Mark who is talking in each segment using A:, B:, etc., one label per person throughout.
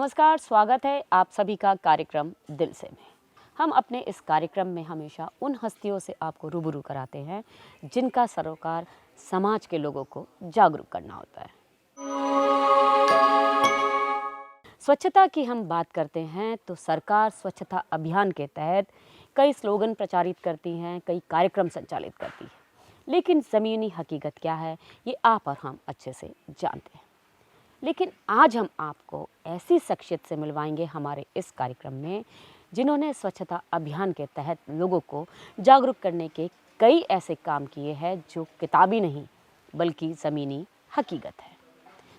A: नमस्कार, स्वागत है आप सभी का कार्यक्रम दिल से में। हम अपने इस कार्यक्रम में हमेशा उन हस्तियों से आपको रूबरू कराते हैं जिनका सरोकार समाज के लोगों को जागरूक करना होता है। स्वच्छता की हम बात करते हैं तो सरकार स्वच्छता अभियान के तहत कई स्लोगन प्रचारित करती हैं, कई कार्यक्रम संचालित करती है, लेकिन ज़मीनी हकीकत क्या है ये आप और हम अच्छे से जानते हैं। लेकिन आज हम आपको ऐसी शख्सियत से मिलवाएंगे हमारे इस कार्यक्रम में जिन्होंने स्वच्छता अभियान के तहत लोगों को जागरूक करने के कई ऐसे काम किए हैं जो किताबी नहीं बल्कि ज़मीनी हकीकत है।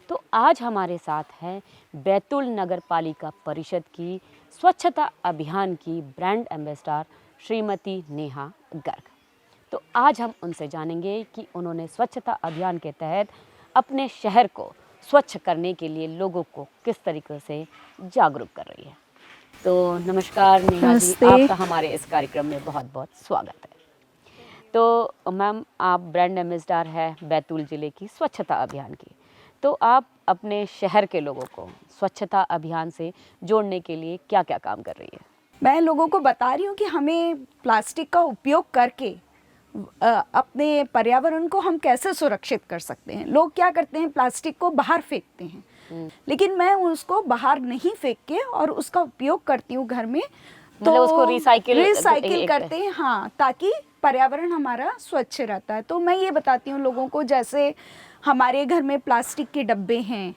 A: तो आज हमारे साथ हैं बैतूल नगर पालिका परिषद की स्वच्छता अभियान की ब्रांड एम्बेसडर श्रीमती नेहा गर्ग। तो आज हम उनसे जानेंगे कि उन्होंने स्वच्छता अभियान के तहत अपने शहर को स्वच्छ करने के लिए लोगों को किस तरीके से जागरूक कर रही है। तो नमस्कार नेहा जी, आपका हमारे इस कार्यक्रम में बहुत बहुत स्वागत है। तो मैम, आप ब्रांड एम्बेसडर है बैतूल ज़िले की स्वच्छता अभियान की, तो आप अपने शहर के लोगों को स्वच्छता अभियान से जोड़ने के लिए क्या क्या काम कर रही है?
B: मैं लोगों को बता रही हूँ कि हमें प्लास्टिक का उपयोग करके अपने पर्यावरण को हम कैसे सुरक्षित कर सकते हैं। लोग क्या करते हैं, प्लास्टिक को बाहर फेंकते हैं, लेकिन मैं उसको बाहर नहीं फेंक के और उसका उपयोग करती हूँ घर में। तो
A: मतलब उसको
B: रिसाइकिल करते हैं, हाँ, ताकि पर्यावरण हमारा स्वच्छ रहता है। तो मैं ये बताती हूँ लोगों को, जैसे हमारे घर में प्लास्टिक के डब्बे हैं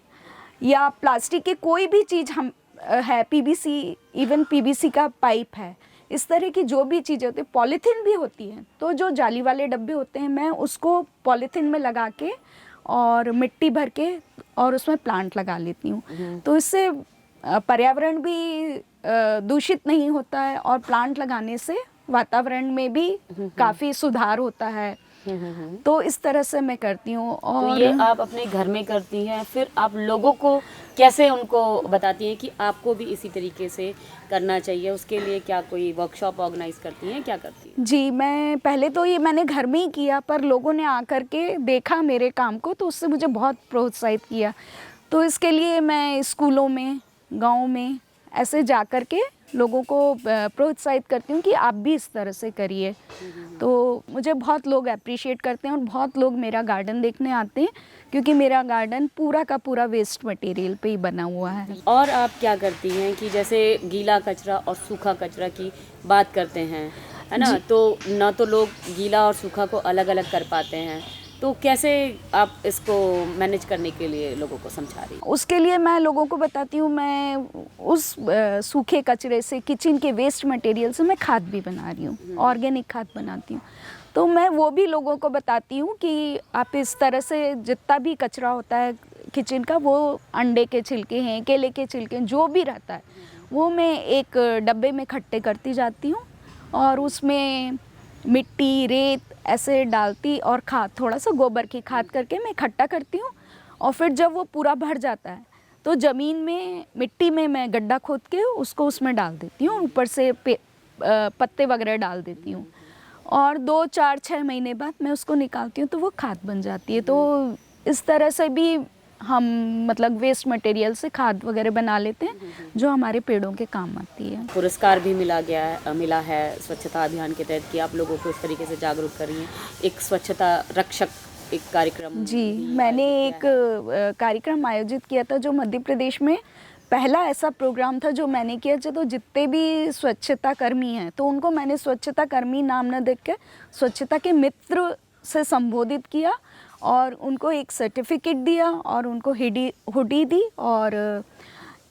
B: या प्लास्टिक के कोई भी चीज़ हम है, पीवीसी, इवन पीवीसी का पाइप है, इस तरह की जो भी चीज़ें होती है, पॉलीथीन भी होती है, तो जो जाली वाले डब्बे होते हैं मैं उसको पॉलीथीन में लगा के और मिट्टी भर के और उसमें प्लांट लगा लेती हूँ। तो इससे पर्यावरण भी दूषित नहीं होता है और प्लांट लगाने से वातावरण में भी काफ़ी सुधार होता है। तो इस तरह से मैं करती हूँ। और
A: तो ये आप अपने घर में करती हैं, फिर आप लोगों को कैसे उनको बताती हैं कि आपको भी इसी तरीके से करना चाहिए? उसके लिए क्या कोई वर्कशॉप ऑर्गेनाइज करती हैं, क्या करती हैं?
B: जी, मैं पहले तो ये मैंने घर में ही किया, पर लोगों ने आकर के देखा मेरे काम को तो उससे मुझे बहुत प्रोत्साहित किया। तो इसके लिए मैं स्कूलों में, गाँव में ऐसे जा कर के लोगों को प्रोत्साहित करती हूँ कि आप भी इस तरह से करिए। तो मुझे बहुत लोग अप्रिशिएट करते हैं और बहुत लोग मेरा गार्डन देखने आते हैं, क्योंकि मेरा गार्डन पूरा का पूरा वेस्ट मटेरियल पे ही बना हुआ है।
A: और आप क्या करती हैं कि जैसे गीला कचरा और सूखा कचरा की बात करते हैं, है ना, तो ना तो लोग गीला और सूखा को अलग अलग कर पाते हैं, तो कैसे आप इसको मैनेज करने के लिए लोगों को समझा रही हैं?
B: उसके लिए मैं लोगों को बताती हूँ, मैं उस सूखे कचरे से, किचन के वेस्ट मटेरियल से मैं खाद भी बना रही हूँ, ऑर्गेनिक खाद बनाती हूँ। तो मैं वो भी लोगों को बताती हूँ कि आप इस तरह से जितना भी कचरा होता है किचन का, वो अंडे के छिलके हैं, केले के छिलके हैं, जो भी रहता है वो मैं एक डब्बे में इकट्ठे करती जाती हूँ और उसमें मिट्टी, रेत ऐसे डालती और खाद, थोड़ा सा गोबर की खाद करके मैं इकट्ठा करती हूँ। और फिर जब वो पूरा भर जाता है तो ज़मीन में, मिट्टी में मैं गड्ढा खोद के उसको उसमें डाल देती हूँ, ऊपर से पत्ते वगैरह डाल देती हूँ और 2, 4, 6 महीने बाद मैं उसको निकालती हूँ तो वो खाद बन जाती है। तो इस तरह से भी हम मतलब वेस्ट मटेरियल से खाद वगैरह बना लेते हैं जो हमारे पेड़ों के काम आती है।
A: पुरस्कार भी मिला है स्वच्छता अभियान के तहत कि आप लोगों को इस तरीके से जागरूक कर रही हैं। एक स्वच्छता रक्षक एक कार्यक्रम
B: जी, मैंने एक कार्यक्रम आयोजित किया था जो मध्य प्रदेश में पहला ऐसा प्रोग्राम था जो मैंने किया। तो जितने भी स्वच्छता कर्मी हैं तो उनको मैंने स्वच्छता कर्मी नाम न देख के स्वच्छता के मित्र से संबोधित किया और उनको एक सर्टिफिकेट दिया और उनको हुडी दी और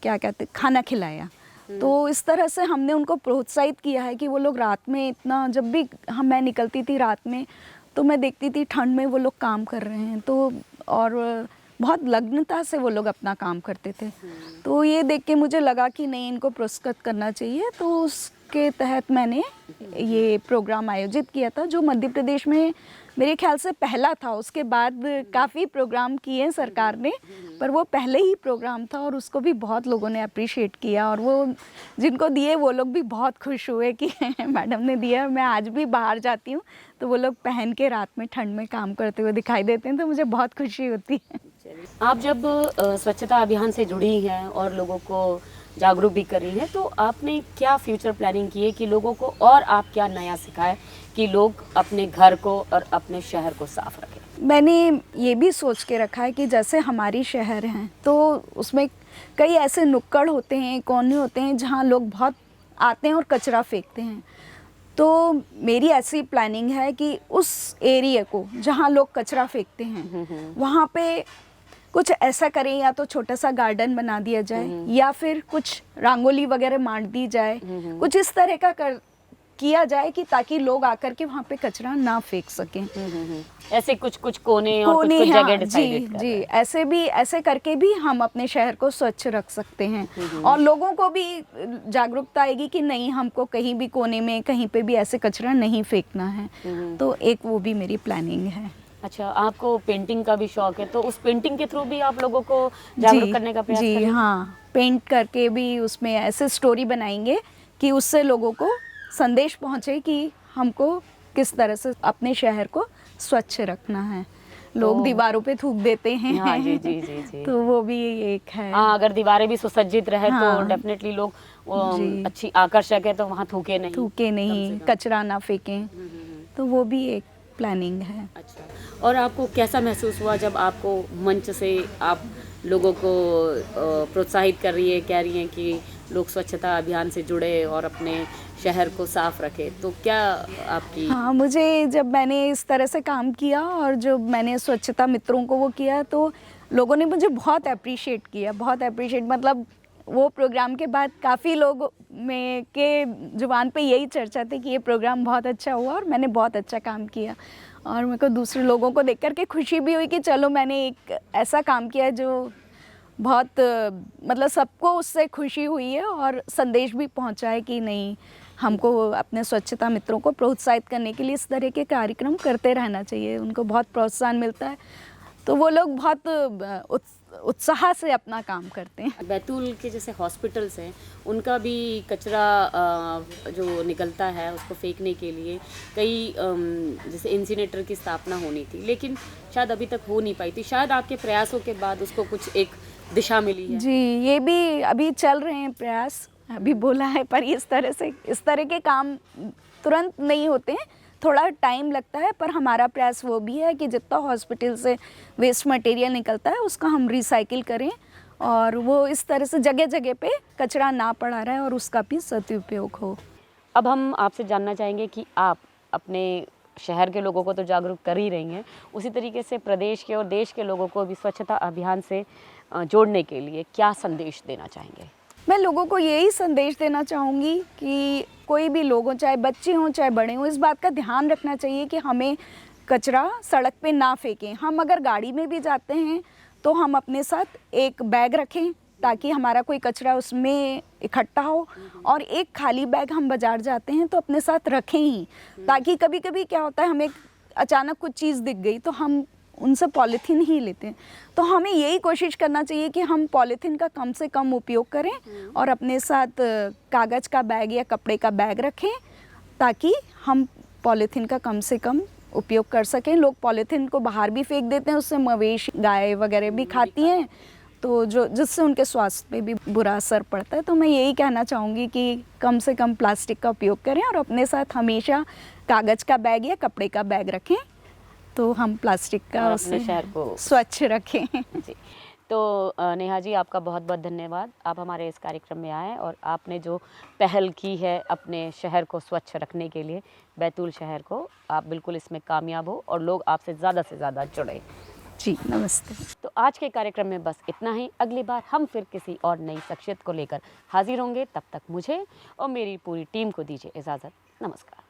B: क्या कहते खाना खिलाया। तो इस तरह से हमने उनको प्रोत्साहित किया है कि वो लोग रात में इतना, जब भी मैं निकलती थी रात में तो मैं देखती थी ठंड में वो लोग काम कर रहे हैं, तो और बहुत लग्नता से वो लोग अपना काम करते थे। तो ये देख के मुझे लगा कि नहीं, इनको पुरस्कृत करना चाहिए। तो उसके तहत मैंने ये प्रोग्राम आयोजित किया था जो मध्य प्रदेश में मेरे ख्याल से पहला था। उसके बाद काफ़ी प्रोग्राम किए सरकार ने, पर वो पहले ही प्रोग्राम था और उसको भी बहुत लोगों ने अप्रिशिएट किया और वो जिनको दिए वो लोग भी बहुत खुश हुए कि मैडम ने दिया। मैं आज भी बाहर जाती हूँ तो वो लोग पहन के रात में ठंड में काम करते हुए दिखाई देते हैं, तो मुझे बहुत खुशी होती है।
A: आप जब स्वच्छता अभियान से जुड़ी हैं और लोगों को जागरूक भी कर रही हैं, तो आपने क्या फ्यूचर प्लानिंग की है कि लोगों को और आप क्या नया सिखाएं कि लोग अपने घर को और अपने शहर को साफ रखें?
B: मैंने ये भी सोच के रखा है कि जैसे हमारी शहर हैं तो उसमें कई ऐसे नुक्कड़ होते हैं, कोने होते हैं जहाँ लोग बहुत आते हैं और कचरा फेंकते हैं। तो मेरी ऐसी प्लानिंग है कि उस एरिया को जहाँ लोग कचरा फेंकते हैं वहाँ पे कुछ ऐसा करें, या तो छोटा सा गार्डन बना दिया जाए या फिर कुछ रंगोली वगैरह मार दी जाए, कुछ इस तरह का किया जाए कि ताकि लोग आकर के वहाँ पे कचरा ना फेंक सकें।
A: ऐसे कुछ कुछ कोने और कुछ कुछ
B: हाँ,
A: जगह
B: जी
A: डिसाइडेड कर
B: जी,
A: रहे हैं।
B: ऐसे करके भी हम अपने शहर को स्वच्छ रख सकते हैं और लोगों को भी जागरूकता आएगी कि नहीं, हमको कहीं भी कोने में कहीं पे भी ऐसे कचरा नहीं फेंकना है। तो एक वो भी मेरी प्लानिंग है।
A: अच्छा, आपको पेंटिंग का भी शौक है, तो उस पेंटिंग के थ्रू भी आप लोगों को जागरूक करने का प्रयास
B: जी
A: करेंगे?
B: हाँ, पेंट करके भी उसमें ऐसे स्टोरी बनाएंगे कि उससे लोगों को संदेश पहुँचे कि हमको किस तरह से अपने शहर को स्वच्छ रखना है। लोग दीवारों पे थूक देते हैं।
A: हाँ जी जी जी जी।
B: तो वो भी एक है।
A: हाँ, अगर दीवारें भी सुसज्जित रहे तो
B: हाँ।
A: डेफिनेटली लोग
B: जी।
A: अच्छी आकर्षक है तो वहाँ थूके नहीं।
B: थूके
A: कम
B: नहीं,
A: से कम।
B: कचरा ना फेंकें। तो वो भी एक प्लानिंग है।
A: अच्छा, और आपको कैसा महसूस हुआ जब आपको मंच से आप लोगों को प्रोत्साहित कर रही है, कह रही हैं कि लोग स्वच्छता अभियान से जुड़े और अपने शहर को साफ रखें, तो क्या आपकी?
B: हाँ, मुझे जब मैंने इस तरह से काम किया और जो मैंने स्वच्छता मित्रों को वो किया तो लोगों ने मुझे बहुत अप्रिशिएट किया, बहुत अप्रिशिएट। मतलब वो प्रोग्राम के बाद काफ़ी लोग में के ज़ुबान पे यही चर्चा थी कि ये प्रोग्राम बहुत अच्छा हुआ और मैंने बहुत अच्छा काम किया। और मेरे को दूसरे लोगों को देख कर के खुशी भी हुई कि चलो मैंने एक ऐसा काम किया जो बहुत मतलब सबको उससे खुशी हुई है और संदेश भी पहुंचा है कि नहीं, हमको अपने स्वच्छता मित्रों को प्रोत्साहित करने के लिए इस तरह के कार्यक्रम करते रहना चाहिए। उनको बहुत प्रोत्साहन मिलता है तो वो लोग बहुत उत्साह से अपना काम करते हैं।
A: बैतूल के जैसे हॉस्पिटल्स हैं, उनका भी कचरा जो निकलता है उसको फेंकने के लिए कई जैसे इंसिनेटर की स्थापना होनी थी, लेकिन शायद अभी तक हो नहीं पाई थी। शायद आपके प्रयासों के बाद उसको कुछ एक दिशा मिली है।
B: जी, ये भी अभी चल रहे हैं प्रयास, अभी बोला है, पर इस तरह के काम तुरंत नहीं होते हैं, थोड़ा टाइम लगता है। पर हमारा प्रयास वो भी है कि जितना हॉस्पिटल से वेस्ट मटेरियल निकलता है उसका हम रिसाइकिल करें और वो इस तरह से जगह जगह पे कचरा ना पड़ा रहे और उसका भी सदुपयोग हो।
A: अब हम आपसे जानना चाहेंगे कि आप अपने शहर के लोगों को तो जागरूक कर ही रही हैं, उसी तरीके से प्रदेश के और देश के लोगों को भी स्वच्छता अभियान से जोड़ने के लिए क्या संदेश देना चाहेंगे?
B: मैं लोगों को यही संदेश देना चाहूँगी कि कोई भी लोग हों, चाहे बच्चे हों चाहे बड़े हों, इस बात का ध्यान रखना चाहिए कि हमें कचरा सड़क पे ना फेंकें। हम अगर गाड़ी में भी जाते हैं तो हम अपने साथ एक बैग रखें ताकि हमारा कोई कचरा उसमें इकट्ठा हो, और एक खाली बैग हम बाज़ार जाते हैं तो अपने साथ रखें ही, ताकि कभी कभी क्या होता है हमें अचानक कुछ चीज़ दिख गई तो हम उनसे पॉलीथीन ही लेते हैं। तो हमें यही कोशिश करना चाहिए कि हम पॉलीथीन का कम से कम उपयोग करें और अपने साथ कागज़ का बैग या कपड़े का बैग रखें ताकि हम पॉलीथीन का कम से कम उपयोग कर सकें। लोग पॉलीथीन को बाहर भी फेंक देते हैं, उससे मवेशी गाय वगैरह भी खाती हैं, तो जिससे उनके स्वास्थ्य पे भी बुरा असर पड़ता है। तो मैं यही कहना चाहूँगी कि कम से कम प्लास्टिक का उपयोग करें और अपने साथ हमेशा कागज़ का बैग या कपड़े का बैग रखें, तो हम प्लास्टिक का
A: और
B: उसे
A: अपने शहर को
B: स्वच्छ रखें।
A: जी। तो नेहा जी, आपका बहुत बहुत धन्यवाद। आप हमारे इस कार्यक्रम में आए और आपने जो पहल की है अपने शहर को स्वच्छ रखने के लिए, बैतूल शहर को, आप बिल्कुल इसमें कामयाब हो और लोग आपसे ज़्यादा से ज़्यादा जुड़े।
B: जी, नमस्ते।
A: तो आज के कार्यक्रम में बस इतना ही। अगली बार हम फिर किसी और नई शख्सियत को लेकर हाजिर होंगे। तब तक मुझे और मेरी पूरी टीम को दीजिए इजाज़त। नमस्कार।